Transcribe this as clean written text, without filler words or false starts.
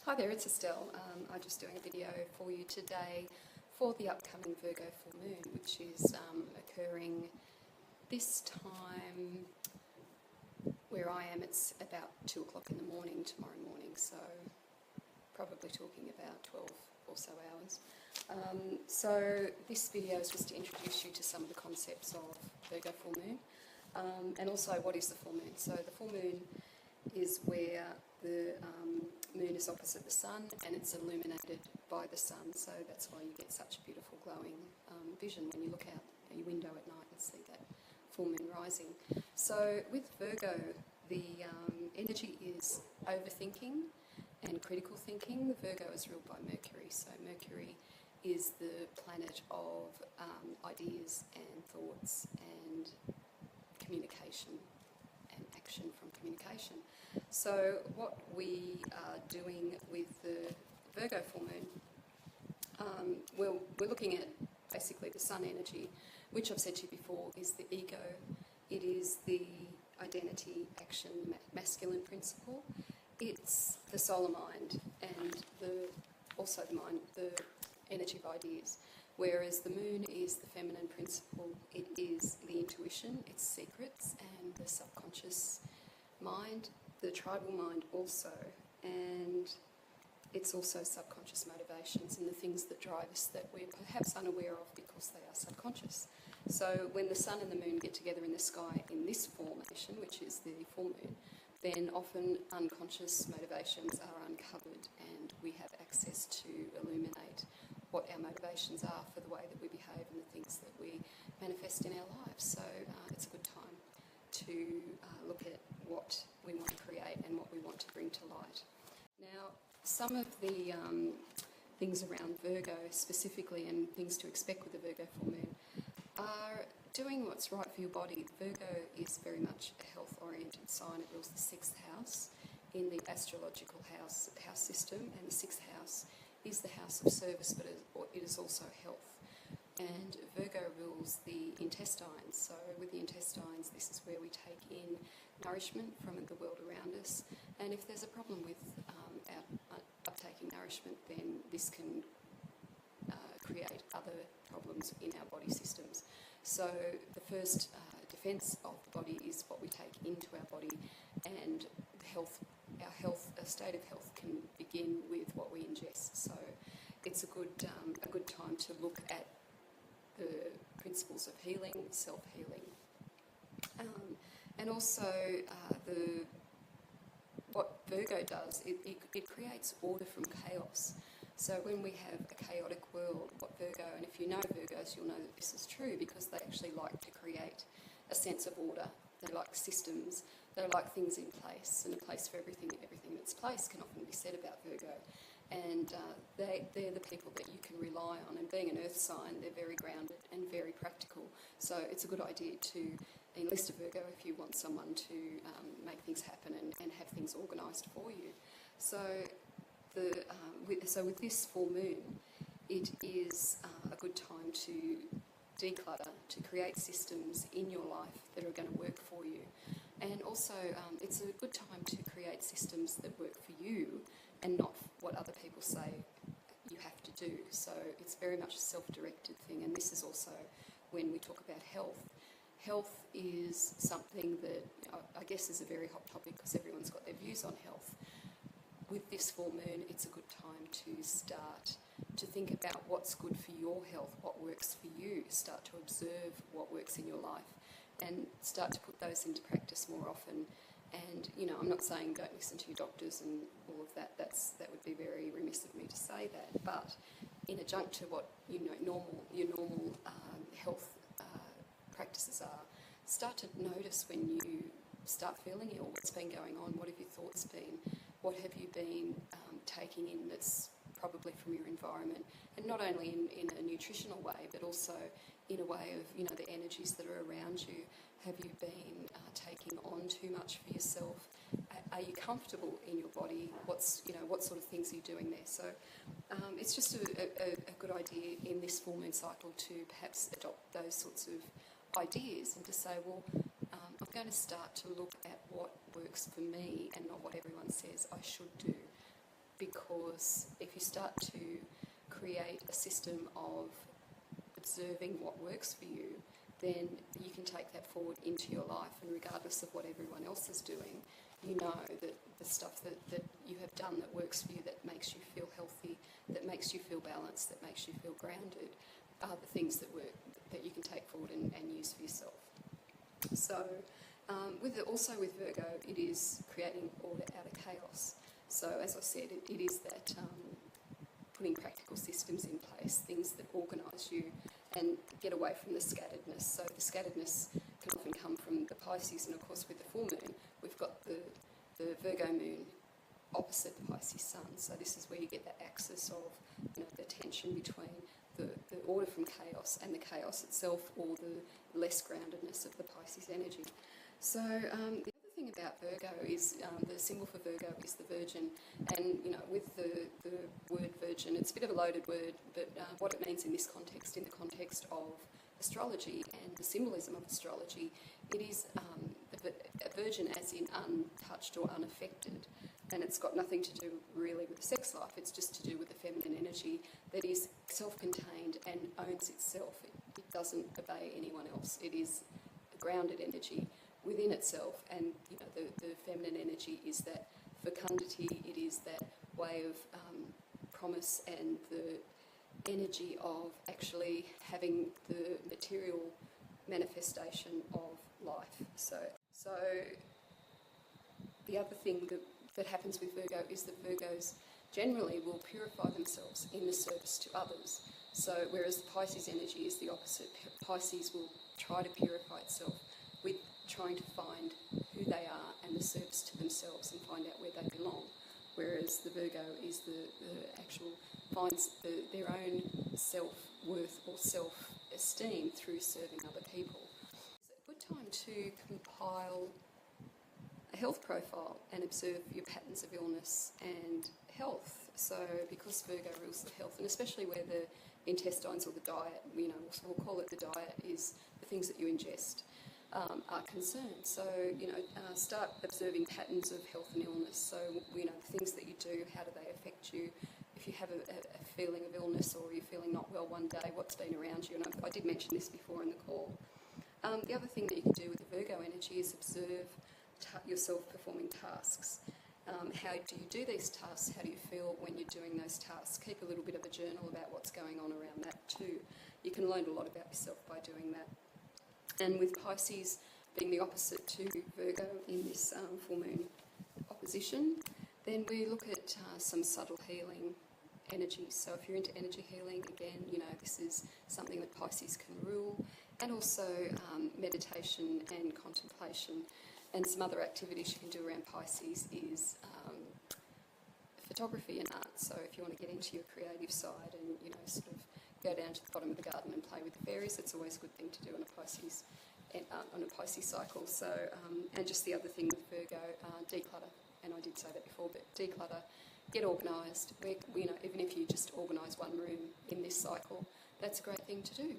Hi there, it's Estelle. I'm just doing a video for you today for the upcoming Virgo Full Moon, which is occurring this time where I am. It's about 2 o'clock in the morning tomorrow morning, so probably talking about 12 or so hours. So this video is just to introduce you to some of the concepts of Virgo Full Moon, and also what is the full moon. So the full moon is where the moon is opposite the sun and it's illuminated by the sun, so that's why you get such a beautiful glowing vision when you look out your window at night and see that full moon rising. So with Virgo, the energy is overthinking and critical thinking. The Virgo is ruled by Mercury, so Mercury is the planet of ideas and thoughts and communication and action from communication. So what we are doing with the Virgo full moon, we're looking at basically the sun energy, which I've said to you before is the ego. It is the identity, action, masculine principle. It's the solar mind and also the mind, the energy of ideas. Whereas the moon is the feminine principle. It is the intuition, its secrets, and the subconscious mind, the tribal mind also, and it's also subconscious motivations and the things that drive us that we're perhaps unaware of because they are subconscious. So when the sun and the moon get together in the sky in this formation, which is the full moon, then often unconscious motivations are uncovered and we have access to illuminate what our motivations are for the way that we behave and the things that we manifest in our lives. So it's a good time to look at what we want to create and what we want to bring to light. Now, some of the things around Virgo specifically and things to expect with the Virgo full moon are doing what's right for your body. Virgo is very much a health-oriented sign. It rules the 6th house in the astrological house system, and the 6th house is the house of service, but it is also health. And Virgo rules the intestines. So with the intestines, this is where we take in nourishment from the world around us. And if there's a problem with our uptaking nourishment, then this can create other problems in our body systems. So the first defence of the body is what we take into our body, and a state of health can begin with what we ingest. So it's a good time to look at the principles of healing, self-healing, and also what Virgo does, it creates order from chaos. So when we have a chaotic world, what Virgo, and if you know Virgos, you'll know that this is true because they actually like to create a sense of order. They like systems, they like things in place, and a place for everything, and everything in its place can often be said about Virgo. And they're the people that you can rely on, and being an earth sign, they're very grounded and very practical. So it's a good idea to enlist a Virgo if you want someone to make things happen and have things organised for you. So with this full moon, it is a good time to declutter, to create systems in your life that are going to work for you. And also, it's a good time to create systems that work for you and not what other people say you have to do. So it's very much a self-directed thing, and this is also when we talk about health. Health is something that I guess is a very hot topic because everyone's got their views on health. With this full moon, it's a good time to start to think about what's good for your health, what works for you. Start to observe what works in your life and start to put those into practice more often. And, I'm not saying don't listen to your doctors and all of that. That would be very remiss of me to say that. But in adjunct to what, your normal health practices are, start to notice when you start feeling ill, what's been going on, what have your thoughts been, what have you been taking in that's probably from your environment, and not only in a nutritional way, but also in a way of, the energies that are around you. Have you been taking on too much for yourself? Are you comfortable in your body? What sort of things are you doing there? So it's just a good idea in this full moon cycle to perhaps adopt those sorts of ideas and to say, well, I'm going to start to look at what works for me and not what everyone says I should do, because because if you start to create a system of observing what works for you, then you can take that forward into your life, and regardless of what everyone else is doing, you know that the stuff that you have done that works for you, that makes you feel healthy, that makes you feel balanced, that makes you feel grounded, are the things that work, that you can take forward and use for yourself. So also with Virgo, it is creating order out of chaos. So as I said, it is that putting practical systems in place, things that organise you and get away from the scatteredness. So the scatteredness can often come from the Pisces, and of course with the full moon, we've got the Virgo moon opposite the Pisces sun. So this is where you get that axis of, you know, the tension between the order from chaos and the chaos itself, or the less groundedness of the Pisces energy. So the other thing about Virgo is the symbol for Virgo is the Virgin, and you know, with the word Virgin, it's a bit of a loaded word, but what it means in this context, in the context of astrology and the symbolism of astrology, it is a virgin as in untouched or unaffected, and it's got nothing to do really with the sex life. It's just to do with the feminine energy that is self-contained and owns itself. It doesn't obey anyone else. It is a grounded energy within itself, and you know, the feminine energy is that fecundity. It is that way of promise and the energy of actually having the material manifestation of life. So the other thing that happens with Virgo is that Virgos generally will purify themselves in the service to others. So whereas the Pisces energy is the opposite, Pisces will try to purify itself with trying to find who they are and the service to themselves and find out where they belong. Whereas the Virgo is the actual finds their own self-worth or self-esteem through serving other people. It's a good time to compile a health profile and observe your patterns of illness and health. So because Virgo rules the health, and especially where the intestines or the diet, you know, we'll call it the diet, is the things that you ingest, are concerned. So, you know, start observing patterns of health and illness. So, you know, the things that you do, how do they affect you? If you have a feeling of illness, or you're feeling not well one day, what's been around you? And I did mention this before in the call. The other thing that you can do with the Virgo energy is observe yourself performing tasks. How do you do these tasks? How do you feel when you're doing those tasks? Keep a little bit of a journal about what's going on around that too. You can learn a lot about yourself by doing that. And with Pisces being the opposite to Virgo in this full moon opposition, then we look at some subtle healing energies. So if you're into energy healing, again, you know, this is something that Pisces can rule, and also meditation and contemplation. And some other activities you can do around Pisces is photography and art. So if you want to get into your creative side and, you know, sort of go down to the bottom of the garden and play with the fairies, it's always a good thing to do on a Pisces cycle. So and just the other thing with Virgo, declutter. And I did say that before, but declutter, get organised. You know, even if you just organise one room in this cycle, that's a great thing to do.